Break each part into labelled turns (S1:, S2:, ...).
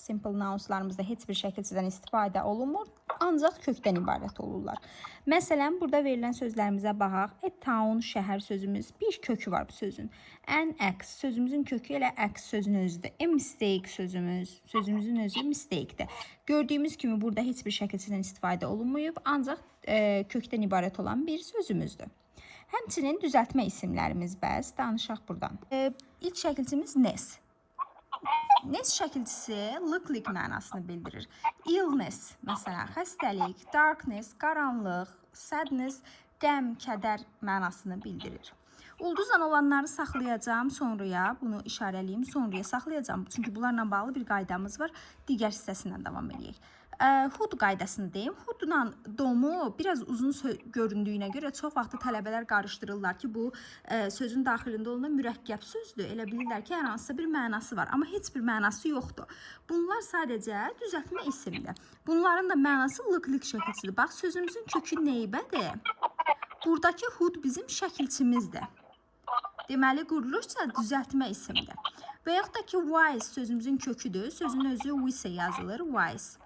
S1: simple nounslarımızda heç bir şəkilçidən istifadə olunmur, ancaq kökdən ibarət olurlar. Məsələn, burada verilən sözlərimizə baxaq. A town, şəhər sözümüz, bir kökü var bu sözün. An axe, sözümüzün kökü elə axe sözünün özüdür. A mistake sözümüzün özü mistake'dir. Gördüyümüz kimi burada heç bir şəkilçidən istifadə olunmayıb, ancaq kökdən ibarət olan bir sözümüzdür. Həmçinin düzəltmə isimlərimiz bəs, danışaq buradan. İlk şəkilçimiz nes. Nes şəkilçisi look-like mənasını bildirir. Illness, məsələn, xəstəlik, darkness, qaranlıq, sadness, qəm, kədər mənasını bildirir. Ulduzla olanları saxlayacağım sonraya, bunu işarəliyim, sonraya saxlayacağım. Çünki bunlarla bağlı bir qaydamız var. Digər hissəsindən davam edək. Hood qaydasını deyim. Hoodla domu biraz uzun göründüyünə görə çox vaxt tələbələr qarışdırırlar ki, bu sözün daxilində olan mürəkkəb sözdür. Elə bilirlər ki, hər hansısa bir mənası var, amma heç bir mənası yoxdur. Bunlar sadəcə düzəltmə isimdir. Bunların da mənası look-like şəkilçidir. Bax, sözümüzün kökü neybədir? Buradakı hood bizim şəkilçimizdir. Deməli, quruluşca düzəltmə isimdir. Və yaxud da ki, wise sözümüzün köküdür. Sözün özü wise yazılır, wise.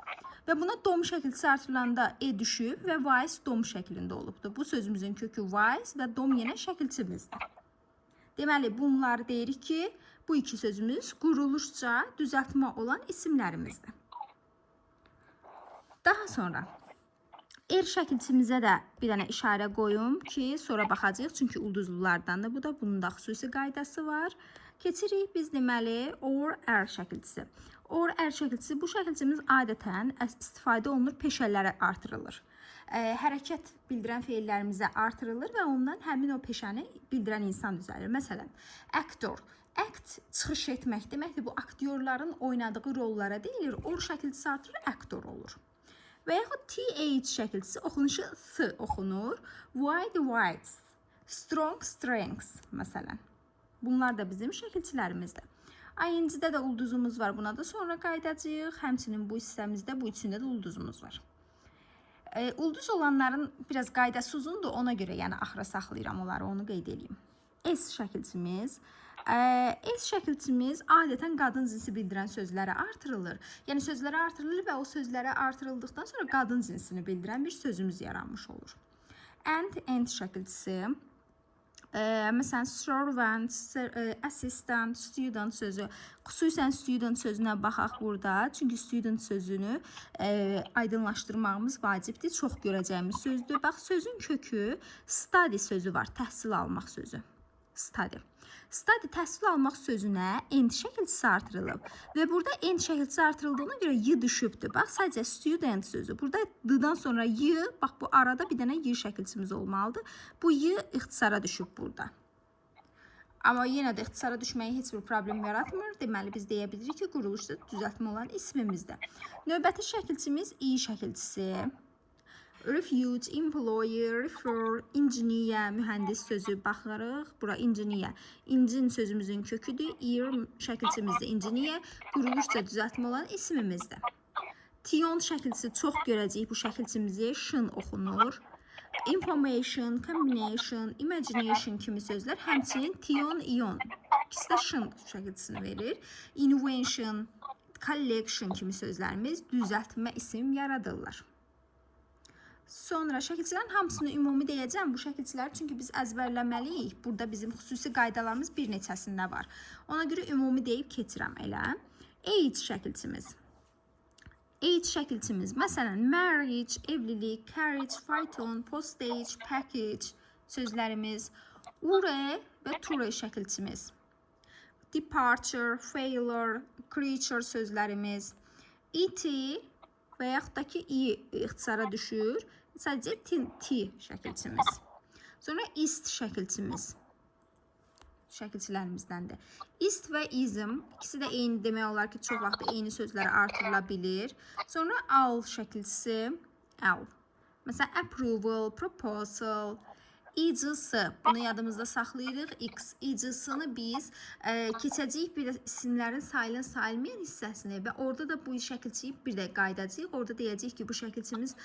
S1: Və buna dom şəkilçisi artırılanda e düşüb və wise dom şəklində olubdur. Bu sözümüzün kökü wise və dom yenə şəkilçimizdir. Deməli, bunları deyirik ki, bu iki sözümüz quruluşca düzəltmə olan isimlərimizdir. Daha sonra şəkilçimizə də bir dənə işarə qoyum ki, sonra baxacağıq. Çünki ulduzlulardandır. Bu da bunun da xüsusi qaydası var. Keçirik biz deməli or şəkilçisi. Or şəkilçisi, bu şəkilçimiz adətən istifadə olunur, peşələrə artırılır. Hərəkət bildirən feillərimizə artırılır və ondan həmin o peşəni bildirən insan düzəlir. Məsələn, actor. Act çıxış etmək deməkdir. Bu aktyorların oynadığı rollara deyilir. Or şəkilçisi artırılır, actor olur. Və yaxud th şəkilçisi oxunuşu s oxunur. Wide, wides. Strong, strengths, məsələn. Bunlar da bizim şəkilçilərimizdir. ING-də də ulduzumuz var. Buna da sonra qaydacağıq. Həmçinin bu hissəmizdə, bu üçündə də ulduzumuz var. Ulduz olanların biraz qaydası uzundur. Ona görə yəni axıra saxlayıram onları, onu qeyd edeyim. S şəkilçimiz. S şəkilçimiz adətən qadın cinsi bildirən sözlərə artırılır. Yəni sözlərə artırılır və o sözlərə artırıldıqdan sonra qadın cinsini bildirən bir sözümüz yaranmış olur. And şəkilçisi. Məsələn, servant, assistant, student sözü. Xüsusən student sözünə baxaq burada. Çünki student sözünü aydınlaşdırmağımız vacibdir. Çox görəcəyimiz sözdür. Bax, sözün kökü study sözü var. Təhsil almaq sözü. Study. Study təhsil almaq sözünə end şəkilçisi artırılıb. Və burada end şəkilçisi artırıldığına görə y düşübdür. Bax, sadəcə student sözü. Burada d-dan sonra y, bax bu arada bir dənə y şəkilçimiz olmalıdır. Bu y ixtisara düşüb burada. Amma yenə də ixtisara düşməyə heç bir problem yaratmır. Deməli, biz deyə bilirik ki, quruluşda düzəltmə olan ismimizdir. Növbəti şəkilçimiz i şəkilçisi. Refuge, employer, refer, engineer, mühəndis sözü baxarıq. Bura engineer. Engine sözümüzün köküdür. Ear şəkilçimizdir. Engineer quruluşca düzəltmə olan ismimizdir. Tion şəkilçisi çox görəcəyik. Bu şəkilçimizi şın oxunur. Information, combination, imagination kimi sözlər. Həmçinin tion, ion. İkisi də şın şəkilçisini verir. Invention, collection kimi sözlərimiz düzəltmə isim yaradırlar. Sonra şəkilçilərin hamısını ümumi deyəcəm. Bu şəkilçilər çünki biz əzbərləməliyik. Burada bizim xüsusi qaydalarımız bir neçəsində var. Ona görə ümumi deyib keçirəm elə. Age şəkilçimiz. Age şəkilçimiz. Məsələn, marriage, evlilik, carriage, phaeton, postage, package sözlərimiz. Ure və ture şəkilçimiz. Departure, failure, creature sözlərimiz. E.T. və yaxud da ki, i ixtisara düşür. Sadəcə t şəkilçimiz. Sonra ist şəkilçimiz. Şəkilçilərimizdəndir. Ist və ism, ikisi də eyni demək olar ki, çox vaxt eyni sözlərə artırıla bilir. Sonra al şəkilçisi, al. Məsələn, approval, proposal, icısı, bunu yadımızda saxlayırıq. X, icısını biz keçəcəyik bir isimlərin sayılan sayılmayan hissəsini və orada da bu şəkilçiyi bir də qaydacağıq. Orada deyəcəyik ki, bu şəkilçimiz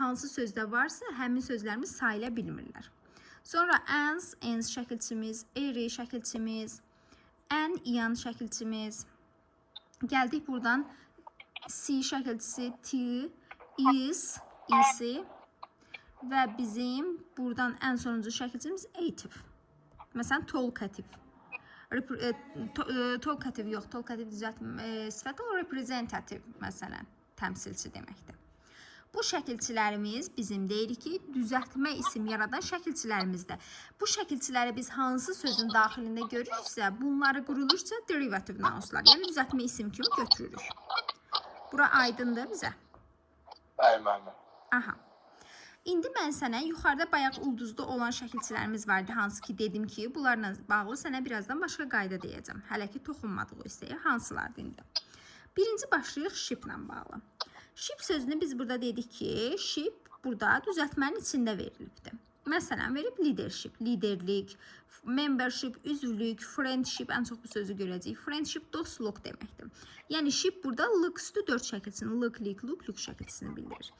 S1: hansı sözdə varsa, həmin sözlərimiz sayıla bilmirlər. Sonra ans şəkilçimiz, eri şəkilçimiz, ian şəkilçimiz, Gəldik buradan C şəkilçisi T, is, isi və bizim buradan ən sonuncu şəkilçimiz ative. Məsələn, talkative. Talkative yox, talkative sifət o representative, məsələn, təmsilçi deməkdir. Bu şəkilçilərimiz bizim deyirik ki, düzəltmə isim yaradan şəkilçilərimizdir. Bu şəkilçiləri biz hansı sözün daxilində görürüksə, bunları qurulursa derivative nounslar, yəni düzəltmə isim kimi götürürük. Bura aydındır bizə?
S2: Bəli, müəllim.
S1: Aha. İndi mən sənə yuxarıda bayaq ulduzda olan şəkilçilərimiz vardı, hansı ki dedim ki, bunlarla bağlı sənə birazdan başqa qayda deyəcəm. Hələ ki toxunmadıq o hissəyə, hansılardır indi? Birinci başlayıq ship-lə bağlı. Ship sözünü biz burada dedik ki, ship burada düzəltmənin içində verilibdir. Məsələn, verib leadership, liderlik, membership, üzvlük, friendship, ən çox bu sözü görəcəyik. Friendship, dostluq deməkdir. Yəni, ship burada look üstü 4 şəkilçisini, look, lik, look şəkilçisini bildirir.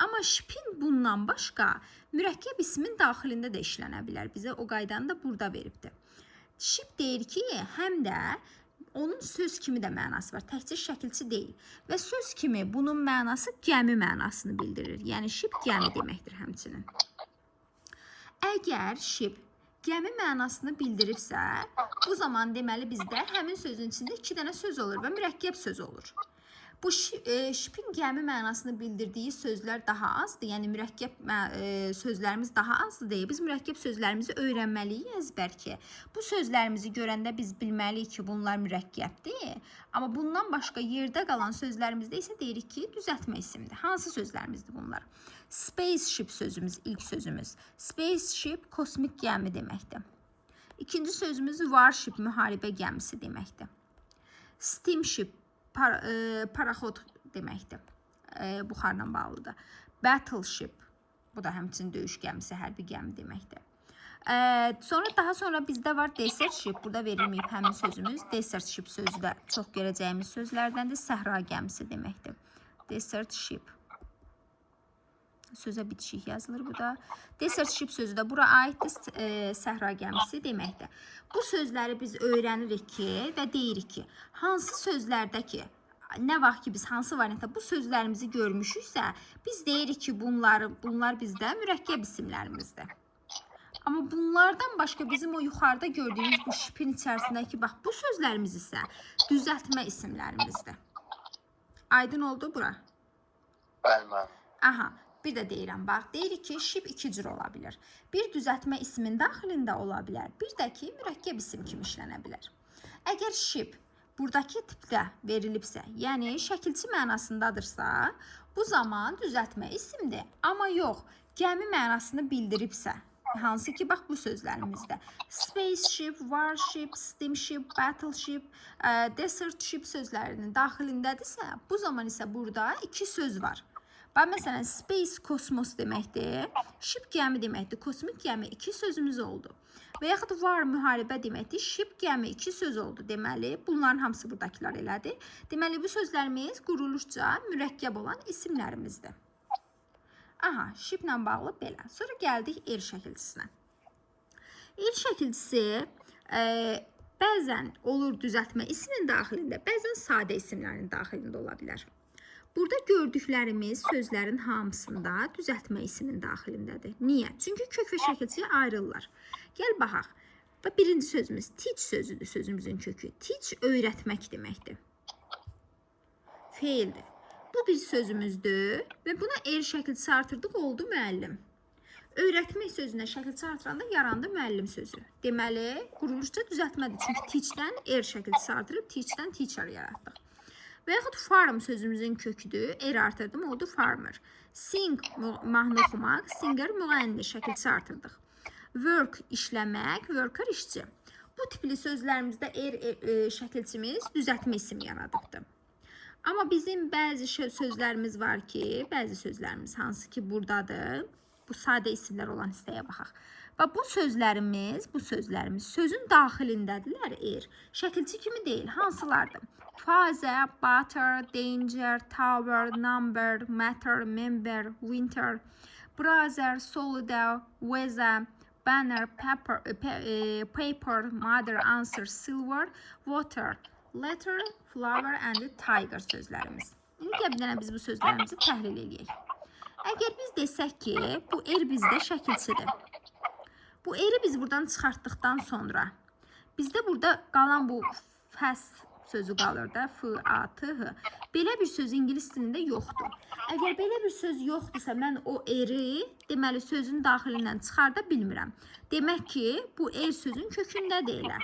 S1: Amma shipin bundan başqa mürəkkəb ismin daxilində də işlənə bilər. Bizə o qaydanı da burada veribdir. Ship deyir ki, həm də onun söz kimi də mənası var. Təkcə şəkilçi deyil. Və söz kimi bunun mənası gəmi mənasını bildirir. Yəni, ship gəmi deməkdir həmçinin. Əgər ship gəmi mənasını bildiribsə, bu zaman deməli bizdə həmin sözün içində 2 dənə söz olur və mürəkkəb söz olur. Bu shipin gəmi mənasını bildirdiyi sözlər daha azdır. Yəni, mürəkkəb sözlərimiz daha azdır deyə biz mürəkkəb sözlərimizi öyrənməliyik əzbər ki. Bu sözlərimizi görəndə biz bilməliyik ki, bunlar mürəkkəbdir. Amma bundan başqa yerdə qalan sözlərimizdə isə deyirik ki, düzəltmə isimdir. Hansı sözlərimizdir bunlar? Spaceship sözümüz, ilk sözümüz. Spaceship kosmik gəmi deməkdir. İkinci sözümüz warship, müharibə gəmisi deməkdir. Steamship, paraxod deməkdir. Buxarla bağlıdır. Battleship, bu da həmçinin döyüş gəmisi, hərbi gəmi deməkdir. Daha sonra bizdə var desert ship, burada verilməyib həmin sözümüz. Desert ship sözü də çox görəcəyimiz sözlərdəndir. Səhra gəmisi deməkdir. Desert ship. Sözə bitişik yazılır bu da. Desert ship sözü də bura aiddir, səhra gəmisi deməkdir. Bu sözləri biz öyrənirik ki və deyirik ki, hansı sözlərdə ki, nə vaxt ki biz hansı variantda bu sözlərimizi görmüşüksə, biz deyirik ki, bunlar bizdə mürəkkəb isimlərimizdir. Amma bunlardan başqa bizim o yuxarıda gördüyümüz bu shipin içərisindəki bax bu sözlərimiz isə düzəltmə isimlərimizdir. Aydın oldu bura?
S2: Bəli.
S1: Aha. Bir də deyirəm, bax, deyirik ki, ship 2 cür ola bilər. Bir düzəltmə ismin daxilində ola bilər, bir də ki, mürəkkəb isim kimi işlənə bilər. Əgər ship buradakı tipdə verilibsə, yəni şəkilçi mənasındadırsa, bu zaman düzəltmə isimdir. Amma yox, gəmi mənasını bildiribsə, hansı ki, bax, bu sözlərimizdə. Spaceship, warship, steamship, battleship, desert ship sözlərinin daxilindədirsə, bu zaman isə burada 2 söz var. Bax, məsələn, space, kosmos deməkdir, ship gəmi deməkdir, kosmik gəmi 2 sözümüz oldu. Və yaxud var, müharibə deməkdir, ship gəmi 2 söz oldu. Deməli, bunların hamısı buradakılar elədir. Deməli, bu sözlərimiz quruluşca mürəkkəb olan isimlərimizdir. Aha, shiplə bağlı belə. Sonra gəldik el şəkilçisinə. El şəkilçisi bəzən olur düzəltmə ismin daxilində, bəzən sadə isimlərin daxilində ola bilər. Burada gördüklərimiz sözlərin hamısında düzəltmə isminin daxilindədir. Niyə? Çünki kök və şəkilçiyə ayrılırlar. Gəl baxaq. Birinci sözümüz teach sözüdür, sözümüzün kökü. Teach öyrətmək deməkdir. Feildir. Bu bir sözümüzdür və buna er şəkilçisi artırdıq, oldu müəllim. Öyrətmək sözünə şəkilçisi artıranda yarandı müəllim sözü. Deməli, quruluşca düzəltmədir. Çünki teachdən er şəkilçisi artırıb, teachdən teacher yaratdıq. Və yaxud farm sözümüzün köküdür. Er artırdım, oldu farmer. Sing, mahnı oxumaq, singer, müğənni şəkilçisi artırdıq. Work, işləmək, worker, işçi. Bu tipli sözlərimizdə er şəkilçimiz düzəltmə isim yaradıbdır. Amma bizim bəzi sözlərimiz var ki, bəzi sözlərimiz hansı ki buradadır. Bu sadə isimlər olan hissəyə baxaq. Və bu sözlərimiz sözün daxilindədirlər er. Şəkilçi kimi deyil, hansılardır? Father, butter, danger, tower, number, matter, member, winter, brother, soldier, weather, banner, paper, mother, answer, silver, water, Letter, flower and tiger sözlərimiz. İndi gəl bir dənə biz bu sözlərimizi təhlil edək. Əgər biz desək ki, bu er bizdə şəkilçidir. Bu eri biz buradan çıxartdıqdan sonra bizdə burada qalan bu fast sözü qalır da, f-a-t-h. Belə bir söz ingilis dilində yoxdur. Əgər belə bir söz yoxdursa, mən o eri deməli sözün daxilindən çıxarda bilmirəm. Demək ki, bu er sözün kökündədir elə.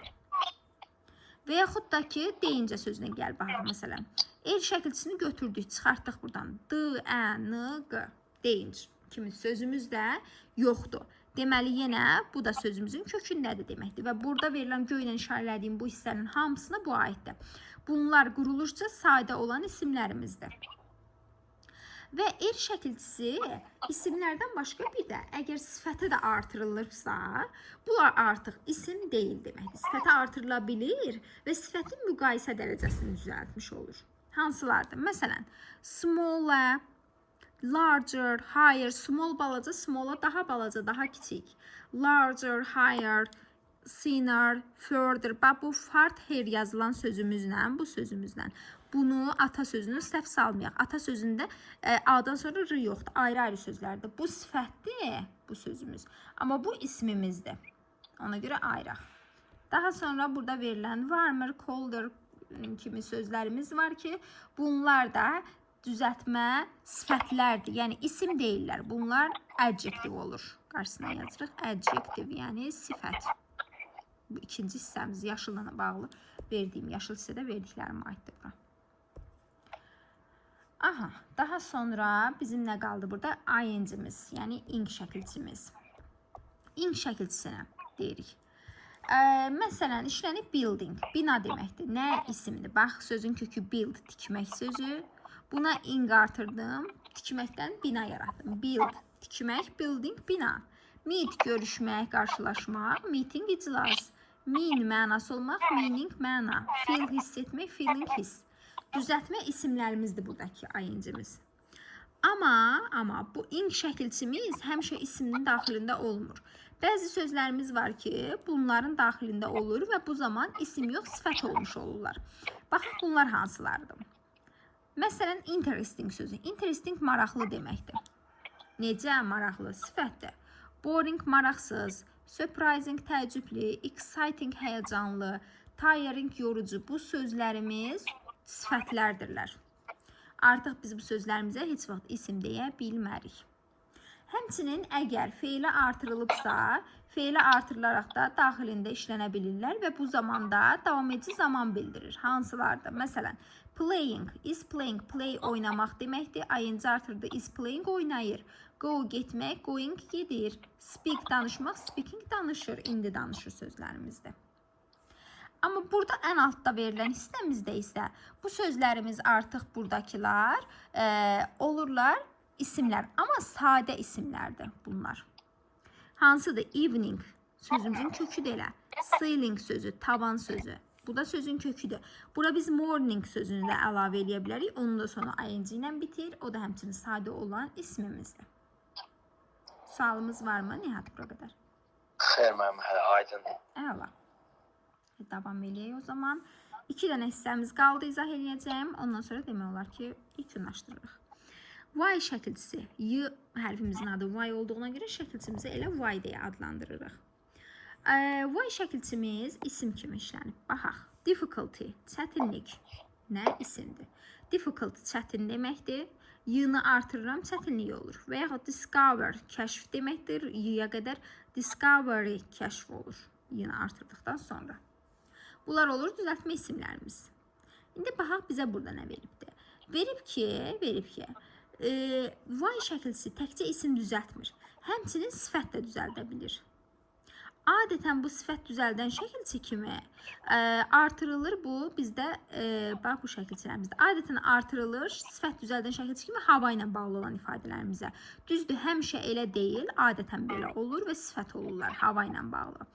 S1: Və yaxud da ki, deyincə sözünə gəl baxaq məsələn. Er şəkilçisini götürdük, çıxartdıq buradan. D-ə-n-q deyinc kimi sözümüz də yoxdur. Deməli, yenə bu da sözümüzün kökündədir deməkdir. Və burada verilən göylə işarələdiyim bu hissənin hamısına bu aiddir. Bunlar quruluşca sadə olan isimlərimizdir. Və er şəkilçisi isimlərdən başqa bir də əgər sifətə də artırılırsa, bunlar artıq isim deyil deməkdir. Sifətə artırıla bilir və sifətin müqayisə dərəcəsini düzəltmiş olur. Hansılardır? Məsələn, smaller, larger, higher, small balaca, small'a daha balaca, daha kiçik. Larger, higher, thinner, further. Bax, bu fart her yazılan sözümüzlə, bu sözümüzlə. Bunu ata sözünü səhv salmayaq. Ata sözündə A-dan sonra R yoxdur. Ayrı-ayrı sözlərdir. Bu sifətdir, bu sözümüz. Amma bu ismimizdir. Ona görə ayıraq. Daha sonra burada verilən warmer, colder kimi sözlərimiz var ki, bunlar da düzəltmə sifətlərdir. Yəni isim deyirlər. Bunlar adjective olur. Qarşısına yazırıq. Adjective, yəni sifət. Bu ikinci hissəmiz yaşılla bağlı verdiyim, yaşıl hissədə verdiklərim aiddir bura. Aha, daha sonra bizim nə qaldı burada? ING-imiz, yəni ing şəkilçimiz. İng şəkilçisinə deyirik. Məsələn, işlənib building, bina deməkdir. Nə isimdir? Bax, sözün kökü build, tikmək sözü. Buna ing artırdım, tikməkdən bina yaratdım. Build, tikmək, building, bina. Meet, görüşmək, qarşılaşmaq, meeting, iclas. Mean, mənası olmaq, meaning, məna. Feel, hiss etmək, feeling, hiss. Düzəltmə isimlərimizdir buradakı ING-imiz. Amma bu ing şəkilçimiz həmişə isminin daxilində olmur. Bəzi sözlərimiz var ki, bunların daxilində olur və bu zaman isim yox, sifət olmuş olurlar. Baxın, bunlar hansılardır? Məsələn, interesting sözü. Interesting maraqlı deməkdir. Necə maraqlı? Sifətdir. Boring maraqsız, surprising təəccüblü, exciting həyəcanlı, tiring yorucu. Bu sözlərimiz sifətlərdirlər. Artıq biz bu sözlərimizə heç vaxt isim deyə bilmərik. Həmçinin əgər feilə artırılıbsa, feilə artırılaraq da daxilində işlənə bilirlər və bu zamanda davam edici zaman bildirir. Hansılardır? Məsələn, playing, is playing, play oynamaq deməkdir. ING artırdı, is playing oynayır. Go getmək, going gedir. Speak danışmaq, speaking danışır, indi danışır sözlərimizdir. Amma burada ən altda verilən hissəmizdə isə bu sözlərimiz artıq buradakılar olurlar isimlər. Amma sadə isimlərdir bunlar. Hansıdır? Evening sözümüzün köküdür elə. Ceiling sözü, tavan sözü. Bu da sözün köküdür. Bura biz morning sözünü də əlavə edə bilərik. Onun da sonu ing ilə bitir. O da həmçinin sadə olan ismimizdir. Sualımız varmı Nihat bura qədər?
S2: Xeyr, mənim hələ aydın.
S1: Əla. Davam eləyək o zaman. 2 dənə hissəmiz qaldı, izah eləyəcəyim. Ondan sonra demək olar ki, yekunlaşdırırıq. Y şəkilçisi, Y hərfimizin adı Y olduğuna görə şəkilçimizi elə Y deyə adlandırırıq. Y şəkilçimiz isim kimi işlənib. Baxaq, difficulty, çətinlik. Nə isimdir? Difficult, çətin deməkdir. Y-ni artırıram, çətinlik olur. Və yaxud discover, kəşf deməkdir. Y-yə qədər discovery, kəşf olur. Y-ni artırdıqdan sonra. Bunlar olur düzəltmə isimlərimiz. İndi baxaq bizə burada nə veribdir. Verib ki, Y şəkilçisi təkcə isim düzəltmir. Həmçinin sifət də düzəldə bilir. Adətən bu sifət düzəldən şəkilçi kimi artırılır bu bizdə, bax bu şəkilçilərimizdə. Adətən artırılır sifət düzəldən şəkilçi kimi hava ilə bağlı olan ifadələrimizə. Düzdür, həmişə elə deyil, adətən belə olur və sifət olurlar hava ilə bağlı.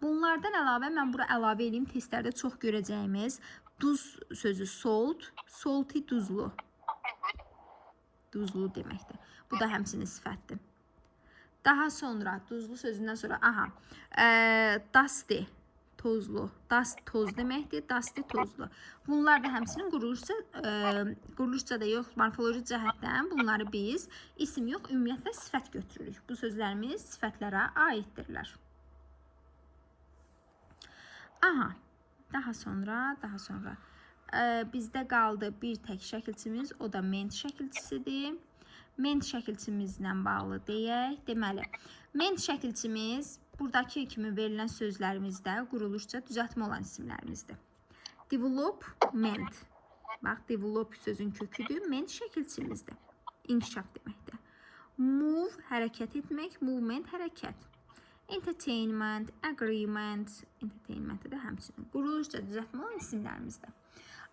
S1: Bunlardan əlavə mən bura əlavə edeyim testlərdə çox görəcəyimiz duz sözü salt, salty duzlu. Duzlu deməkdir. Bu da həmçinin sifətdir. Daha sonra duzlu sözündən sonra dusty, tozlu. Dust toz deməkdir, dusty tozlu. Bunlar da həmçinin quruluşca da yox, morfoloji cəhətdən bunları biz isim yox, ümumiyyətlə sifət götürürük. Bu sözlərimiz sifətlərə aiddirlər. Aha, daha sonra bizdə qaldı bir tək şəkilçimiz, o da ment şəkilçisidir. Ment şəkilçimizlə bağlı deyək. Deməli, ment şəkilçimiz buradakı kimi verilən sözlərimizdə quruluşca düzəltmə olan isimlərimizdir. Development. Bax, develop sözün köküdür. Ment şəkilçimizdir. İnkişaf deməkdir. Move, hərəkət etmək. Movement, hərəkət. Entertainment, agreement. Entertainment də həmçinin quruluşca düzəltmə olan isimlərimizdir.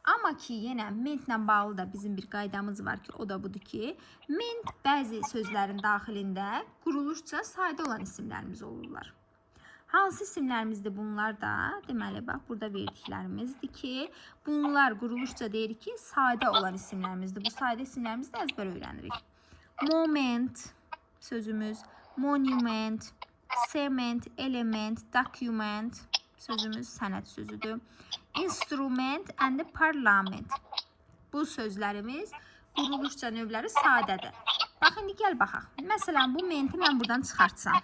S1: Amma ki, yenə mentlə bağlı da bizim bir qaydamız var ki, o da budur ki, ment bəzi sözlərin daxilində quruluşca sadə olan isimlərimiz olurlar. Hansı isimlərimizdir bunlar da? Deməli, bax, burada verdiklərimizdir ki, bunlar quruluşca deyir ki, sadə olan isimlərimizdir. Bu sadə isimlərimizi də əzbər öyrənirik. Moment sözümüz, monument, cement, element, document sözümüz sənət sözüdür. Instrument and parliament. Bu sözlərimiz quruluşca növləri sadədir. Bax, indi gəl baxaq. Məsələn, bu menti mən buradan çıxartsam.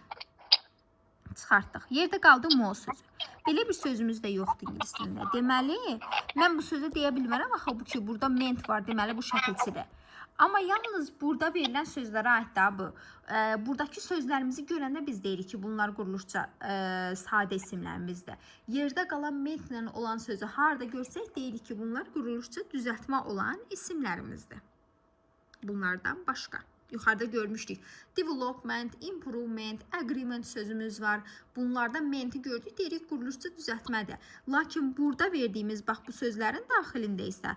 S1: Çıxartdıq. Yerdə qaldı mo sözü. Belə bir sözümüz də yoxdur ingilis dilində. Deməli, mən bu sözü deyə bilmərəm. Axı, bu ki, burada ment var. Deməli, bu şəkilçidir. Amma yalnız burada verilən sözlərə aid da bu. Buradakı sözlərimizi görəndə biz deyirik ki, bunlar quruluşca sadə isimlərimizdir. Yerdə qalan mentlə olan sözü harada görsək, deyirik ki, bunlar quruluşca düzəltmə olan isimlərimizdir. Bunlardan başqa. Yuxarıda görmüşdük. Development, improvement, agreement sözümüz var. Bunlardan menti gördük, deyirik quruluşca düzəltmədir. Lakin burada verdiyimiz, bax, bu sözlərin daxilində isə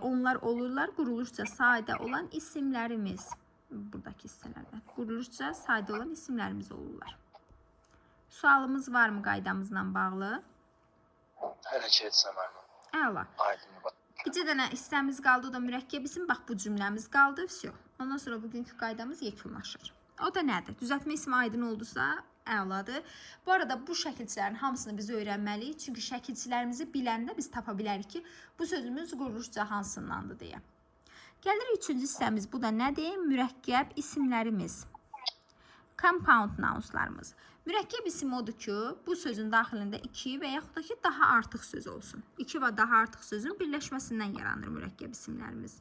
S1: onlar olurlar quruluşca sadə olan isimlərimiz. Buradakı hissələrdə. Quruluşca sadə olan isimlərimiz olurlar. Sualımız var mı qaydamızla bağlı?
S2: Hələ ki, heç nə mənim.
S1: Əla.
S2: Aydın bax.
S1: Bir dənə hissəmiz qaldı, o da mürəkkəb isim. Bax, bu cümləmiz qaldı. Vəsiyo. Ondan sonra bugünkü qaydamız yekunlaşır. O da nədir? Düzəltmə ismi aydın oldusa, əladır. Bu arada bu şəkilçilərin hamısını biz öyrənməliyik. Çünki şəkilçilərimizi biləndə biz tapa bilərik ki, bu sözümüz quruluşca hansındandır deyə. Gəlirik üçüncü hissəmiz. Bu da nədir? Mürəkkəb isimlərimiz. Compound nounslarımız. Mürəkkəb isim odur ki, bu sözün daxilində 2 və yaxud da ki, daha artıq söz olsun. 2 və daha artıq sözün birləşməsindən yaranır mürəkkəb isimlərimiz.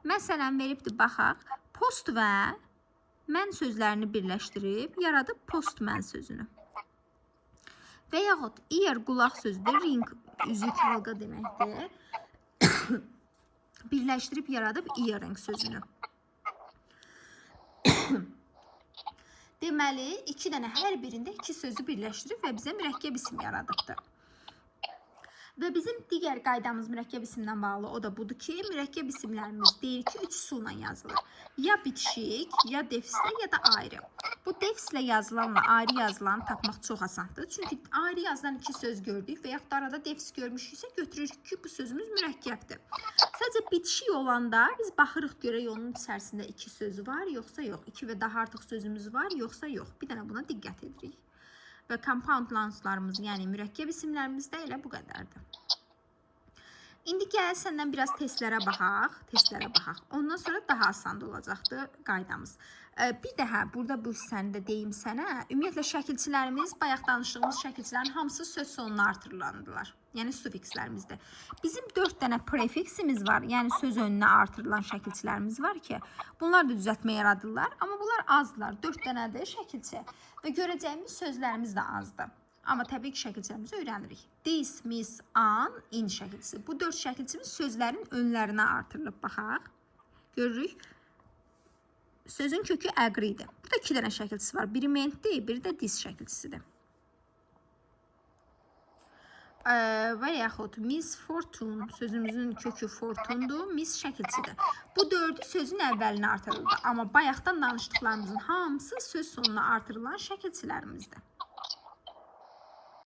S1: Məsələn, veribdir, baxaq, post və mən sözlərini birləşdirib, yaradıb postman sözünü. Və yaxud ear, qulaq sözüdür, ring, üzük, halqa deməkdir. Birləşdirib, yaradıb earring sözünü. Deməli, 2 dənə hər birində 2 sözü birləşdirib və bizə mürəkkəb isim yaradıbdır. Və bizim digər qaydamız mürəkkəb isimlə bağlı o da budur ki, mürəkkəb isimlərimiz deyir ki, 3 üsulla yazılır. Ya bitişik, ya defislə, ya da ayrı. Bu defislə yazılanla ayrı yazılanı tapmaq çox asandır. Çünki ayrı yazılan 2 söz gördük və yaxud da arada defis görmüşüksə götürürük ki, bu sözümüz mürəkkəbdir. Sadəcə bitişik olanda biz baxırıq görək onun içərisində 2 sözü var, yoxsa yox. 2 və daha artıq sözümüz var, yoxsa yox. Bir dənə buna diqqət edirik. Və compound nounslarımız, yəni mürəkkəb isimlərimiz də elə bu qədərdir. İndi gəl səndən biraz testlərə baxaq. Ondan sonra daha asan olacaqdır qaydamız. Bir də burada bu hissəni də deyim sənə. Ümumiyyətlə şəkilçilərimiz, bayaq danışdığımız şəkilçilərin hamısı söz sonuna artırılandılar. Yəni sufikslərimizdir. Bizim 4 dənə prefiksimiz var. Yəni söz önünə artırılan şəkilçilərimiz var ki, bunlar da düzəltmə yaradırlar. Amma bunlar azdılar. 4 dənədir şəkilçi. Və görəcəyimiz sözlərimiz də azdır. Amma təbii ki, şəkilçilərimizi öyrənirik. This, miss, an, in şəkilçisi. Bu 4 şəkilçimiz sözlərin önlərinə artırılıb. Baxaq. Görürük. Sözün kökü əqridir. Burada 2 dənə şəkilçisi var. Biri mentdir, biri də this şəkilçisidir. Və yaxud Miss Fortune sözümüzün kökü fortundur, Miss şəkilçidir. Bu 4'ü sözün əvvəlinə artırıldı. Amma bayaqdan danışdıqlarımızın hamısı söz sonuna artırılan şəkilçilərimizdir.